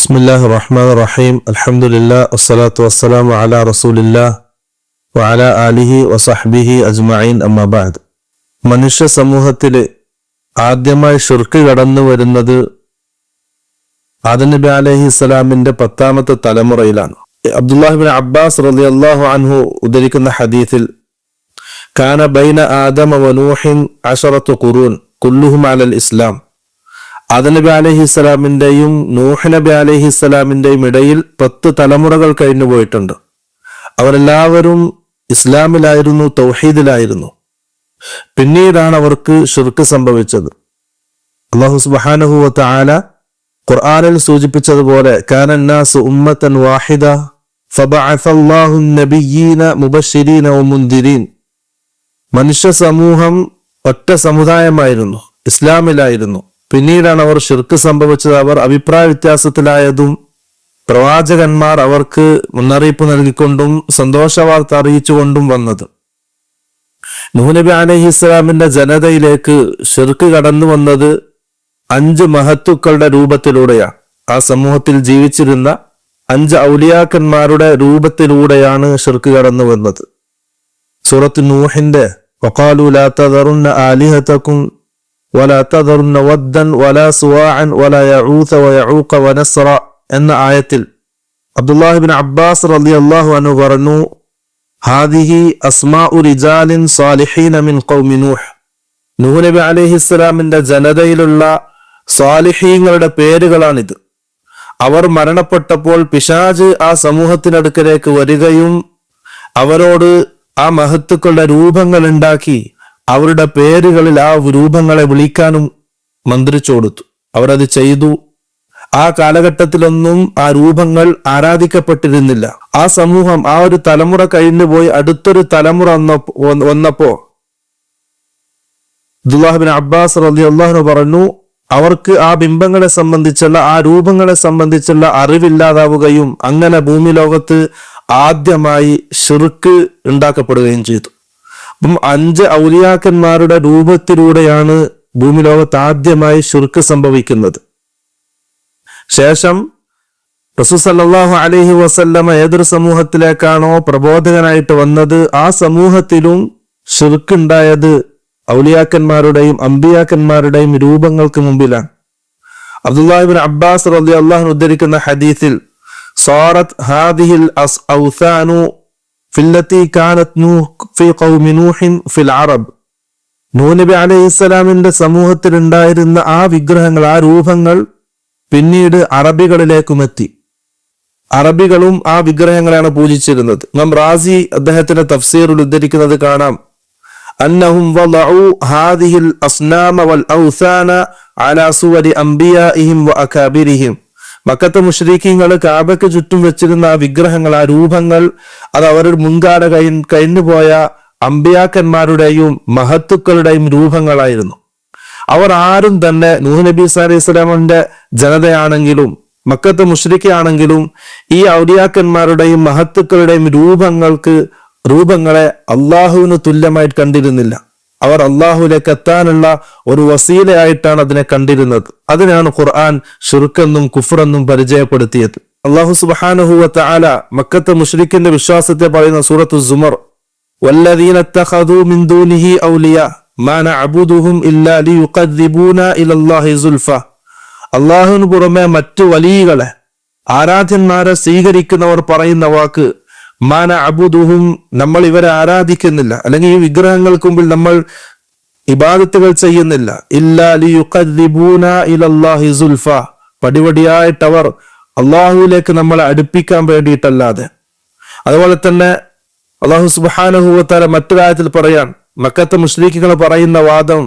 ബിസ്മില്ലാഹിർ റഹ്മാനിർ റഹീം. അൽഹംദുലില്ലാഹ് വസ്സലാത്തു വസ്സലാമു അലാ റസൂലില്ലാഹ് വഅലാ ആലിഹി വസഹ്ബിഹി അജ്മഈൻ. അമ്മാ ബഅദ്. മനുഷ്യ സമൂഹത്തിൽ ആദ്യമായി ശിർക്ക് കടന്നു വരുന്നത് ആദം നബി അലൈഹിസ്സലാമിന്റെ 10ാമത്തെ തലമുറയിലാണ്. അബ്ദുല്ലാഹ് ഇബ്നു അബ്ബാസ് റളിയല്ലാഹു അൻഹു ഉദ്ധരിക്കുന്ന ഹദീസിൽ കാന ബൈന ആദമ വ നൂഹിൻ 10 ഖുറൂൻ കുല്ലുഹും അലൽ ഇസ്ലാം. ആദം നബി അലൈഹിസ്സലാമിന്റെയും നൂഹ് നബി അലൈഹിസ്സലാമിന്റെയും ഇടയിൽ 10 തലമുറകൾ കഴിഞ്ഞു പോയിട്ടുണ്ട്. അവരെല്ലാവരും ഇസ്ലാമിലായിരുന്നു, തൗഹീദിലായിരുന്നു. പിന്നീടാണ് അവർക്ക് ശിർക്ക് സംഭവിച്ചത്. അല്ലാഹു സുബ്ഹാനഹു വ തആല ഖുർആനിൽ സൂചിപ്പിച്ചതുപോലെ കാനന്നാസു ഉമ്മത്തൻ വാഹിദ ഫബഅസല്ലാഹു നബിയ്യീന മുബശ്ശിരീന വമുൻദിരീൻ. മനുഷ്യ സമൂഹം ഒറ്റ സമുദായമായിരുന്നു, ഇസ്ലാമിലായിരുന്നു. പിന്നീടാണ് അവർ ശിർക്ക് സംഭവിച്ചത്. അവർ അഭിപ്രായ വ്യത്യാസത്തിലായതും പ്രവാചകന്മാർ അവർക്ക് മുന്നറിയിപ്പ് നൽകിക്കൊണ്ടും സന്തോഷവാർത്ത അറിയിച്ചുകൊണ്ടും വന്നത്. നൂഹ് നബി അലൈഹിസ്സലാമിന്റെ ജനതയിലേക്ക് ശിർക്ക് കടന്നു വന്നത് 5 മഹത്തുക്കളുടെ രൂപത്തിലൂടെയാണ്. ആ സമൂഹത്തിൽ ജീവിച്ചിരുന്ന 5 ഔലിയാക്കന്മാരുടെ രൂപത്തിലൂടെയാണ് ശിർക്ക് കടന്നു വന്നത്. സൂറത്ത് നൂഹിന്റെ വഖാലു ലാ തദറുന്ന ആലിഹതകും വലാ തദറുന്ന വദ്ദൻ വലാ സുവാഅൻ വലാ യഊസ വയഊഖ വനസ്റ എന്ന ആയത്തിൽ അബ്ദുല്ലാഹ് ഇബ്നു അബ്ബാസ് റളിയല്ലാഹു അൻഹു പറഞ്ഞു, ഹാദിഹി അസ്മാഉ റിജാലിൻ സാലിഹീന മിൻ ഖൗമി നൂഹ്. നൂഹ് നബി അലൈഹിസ്സലാമിന്റെ ജനതയിലുള്ള സാലിഹീങ്ങളുടെ പേരുകളാണിത്. അവർ മരണപ്പെട്ടപ്പോൾ പിശാച് ആ സമൂഹത്തിനടുക്കലേക്ക് വരികയും അവരോട് ആ മഹത്തുക്കളുടെ രൂപങ്ങൾ ഉണ്ടാക്കി അവരുടെ പേരുകളിൽ ആ രൂപങ്ങളെ വിളിക്കാനും മന്ത്രിച്ചു കൊടുത്തു. അവരത് ചെയ്തു. ആ കാലഘട്ടത്തിലൊന്നും ആ രൂപങ്ങൾ ആരാധിക്കപ്പെട്ടിരുന്നില്ല. ആ സമൂഹം, ആ ഒരു തലമുറ കഴിഞ്ഞുപോയി അടുത്തൊരു തലമുറ വന്നപ്പോ അബ്ദുല്ലാഹ് ഇബ്നു അബ്ബാസ് റളിയല്ലാഹു അൻഹു പറഞ്ഞു, അവർക്ക് ആ ബിംബങ്ങളെ സംബന്ധിച്ചുള്ള, ആ രൂപങ്ങളെ സംബന്ധിച്ചുള്ള അറിവില്ലാതാവുകയും അങ്ങനെ ഭൂമി ലോകത്ത് ആദ്യമായി ശിർക്ക് ഉണ്ടാക്കപ്പെടുകയും ചെയ്തു. അപ്പം 5 ഔലിയാക്കന്മാരുടെ രൂപത്തിലൂടെയാണ് ഭൂമി ലോകത്ത് ആദ്യമായി ശിർക്ക് സംഭവിക്കുന്നത്. ശേഷം റസൂൽ സല്ലല്ലാഹു അലൈഹി വസല്ലമ ഏതൊരു സമൂഹത്തിലേക്കാണോ പ്രബോധകനായിട്ട് വന്നത്, ആ സമൂഹത്തിലും ശിർക്ക് ഉണ്ടായത് ഔലിയാക്കന്മാരുടെയും അമ്പിയാക്കന്മാരുടെയും രൂപങ്ങൾക്ക് മുമ്പിലാണ്. അബ്ദുല്ലാഹ് ഇബ്നു അബ്ബാസ് റളിയല്ലാഹു അൻഹു ഉദ്ധരിക്കുന്ന ഹദീസിൽ സാറത് ഹാദിഹിൽ ഔസാനു ഫില്ലത്തി കാനത് നൂഹ് ഫി ഖൗമി നൂഹിൻ ഫിൽ അറബ്. നൂഹ് നബി അലൈഹിസ്സലാമിന്റെ സമൂഹത്തിൽ ഉണ്ടായിരുന്ന ആ വിഗ്രഹങ്ങൾ, ആ രൂപങ്ങൾ പിന്നീട് അറബികളിലേക്കും എത്തി. അറബികളും ആ വിഗ്രഹങ്ങളെയാണ് പൂജിച്ചിരുന്നത്. ഇമാം റാസി അദ്ദേഹത്തിന്റെ തഫ്സീറിൽ ഉദ്ധരിക്കുന്നത് കാണാം, അന്നഹും വളഉ ഹാദിഹിൽ അസ്നാമ വൽ ഔസാന അലാ സുവരി അംബിയാഇഹിം വ അകാബിരിഹിം. മക്കത്തെ മുശ്രിക്കീങ്ങൾ കാബയ്ക്ക് ചുറ്റും വെച്ചിരുന്ന ആ വിഗ്രഹങ്ങൾ, ആ രൂപങ്ങൾ, അത് അവരുടെ മുൻകാല കഴിഞ്ഞുപോയ അമ്പിയാക്കന്മാരുടെയും മഹത്തുക്കളുടെയും രൂപങ്ങളായിരുന്നു. അവർ ആരും തന്നെ നൂഹ് നബി അലൈഹി സ്വലാമിന്റെ ജനതയാണെങ്കിലും മക്കത്തെ മുശ്രിക്കാണെങ്കിലും ഈ ഔലിയാക്കന്മാരുടെയും മഹത്തുക്കളുടെയും രൂപങ്ങളെ അള്ളാഹുവിന് തുല്യമായിട്ട് കണ്ടിരുന്നില്ല. അവർ അള്ളാഹുവിലേക്ക് എത്താനുള്ള ഒരു വസീലയായിട്ടാണ് അതിനെ കണ്ടിരുന്നത്. അതിനാണ് ഖുർആൻ ശിർക്കെന്നും കുഫ്റെന്നും പരിചയപ്പെടുത്തിയത്. അള്ളാഹു സുബ്ഹാനഹു വ തആല മക്കത്തെ മുശ്രിക്കിന്റെ വിശ്വാസത്തെ പറയുന്ന സൂറത്തു സുമർ, വല്ലദീന ഇത്തഖദൂ മിൻ ദൂനിഹി ഔലിയാ മാ നഅബുദുഹും ഇല്ലാ ലിയുഖർരിബൂനാ ഇലല്ലാഹി സുൽഫ. അള്ളാഹുവിന് പുറമെ മറ്റു വലിയകളെ, ആരാധ്യന്മാരെ സ്വീകരിക്കുന്നവർ പറയുന്ന വാക്ക് മാന അബുദുഹും, നമ്മൾ ഇവരെ ആരാധിക്കുന്നില്ല, അല്ലെങ്കിൽ ഈ വിഗ്രഹങ്ങൾക്ക് മുമ്പിൽ നമ്മൾ ഇബാദത്തുകൾ ചെയ്യുന്നില്ല, ഇല്ലാ ലിയുഖർരിബൂനാ ഇലല്ലാഹി സുൽഫ, പടിപടിയായിട്ട് അവർ അള്ളാഹുവിലേക്ക് നമ്മളെ അടുപ്പിക്കാൻ വേണ്ടിയിട്ടല്ലാതെ. അതുപോലെ തന്നെ അള്ളാഹു സുബ്ഹാനഹു വ തആല മറ്റൊരായത്തിൽ പറയാൻ, മക്കത്തെ മുശ്രിക്കുകൾ പറയുന്ന വാദം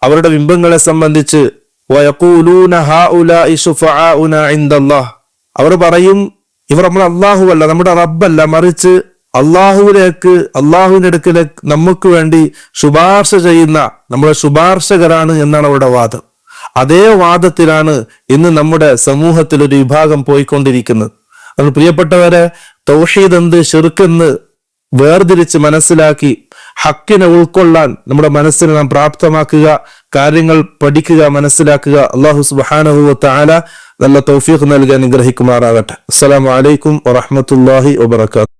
അവരുടെ ബിംബങ്ങളെ സംബന്ധിച്ച്, വയഖൂലൂന ഹൗലാഇ ശുഫആഉനാ ഇൻദല്ലാഹ്, അവർ പറയും ഇവർ നമ്മൾ അള്ളാഹു അല്ല, നമ്മുടെ റബ്ബല്ല, മറിച്ച് അള്ളാഹുവിന്റെ അടുക്കലേക്ക് നമുക്ക് വേണ്ടി ശുപാർശ ചെയ്യുന്ന നമ്മുടെ ശുപാർശകരാണ് എന്നാണ് അവരുടെ വാദം. അതേ വാദത്തിലാണ് ഇന്ന് നമ്മുടെ സമൂഹത്തിൽ ഒരു വിഭാഗം പോയിക്കൊണ്ടിരിക്കുന്നത്. അത് പ്രിയപ്പെട്ടവരെ, തൗഹീദ് എന്ത്, ശിർക്ക് എന്ന് വേർതിരിച്ച് മനസ്സിലാക്കി ഹക്കിനെ ഉൾക്കൊള്ളാൻ നമ്മുടെ മനസ്സിനെ നാം പ്രാപ്തമാക്കുക, കാര്യങ്ങൾ പഠിക്കുക, മനസ്സിലാക്കുക. അല്ലാഹു സുബ്ഹാനഹു വ തആല നല്ല തൗഫീഖ് നൽകി അനുഗ്രഹിക്കുമാറാകട്ടെ. അസ്സലാമു അലൈക്കും വറഹ്മത്തുള്ളാഹി വബറകാതുഹു.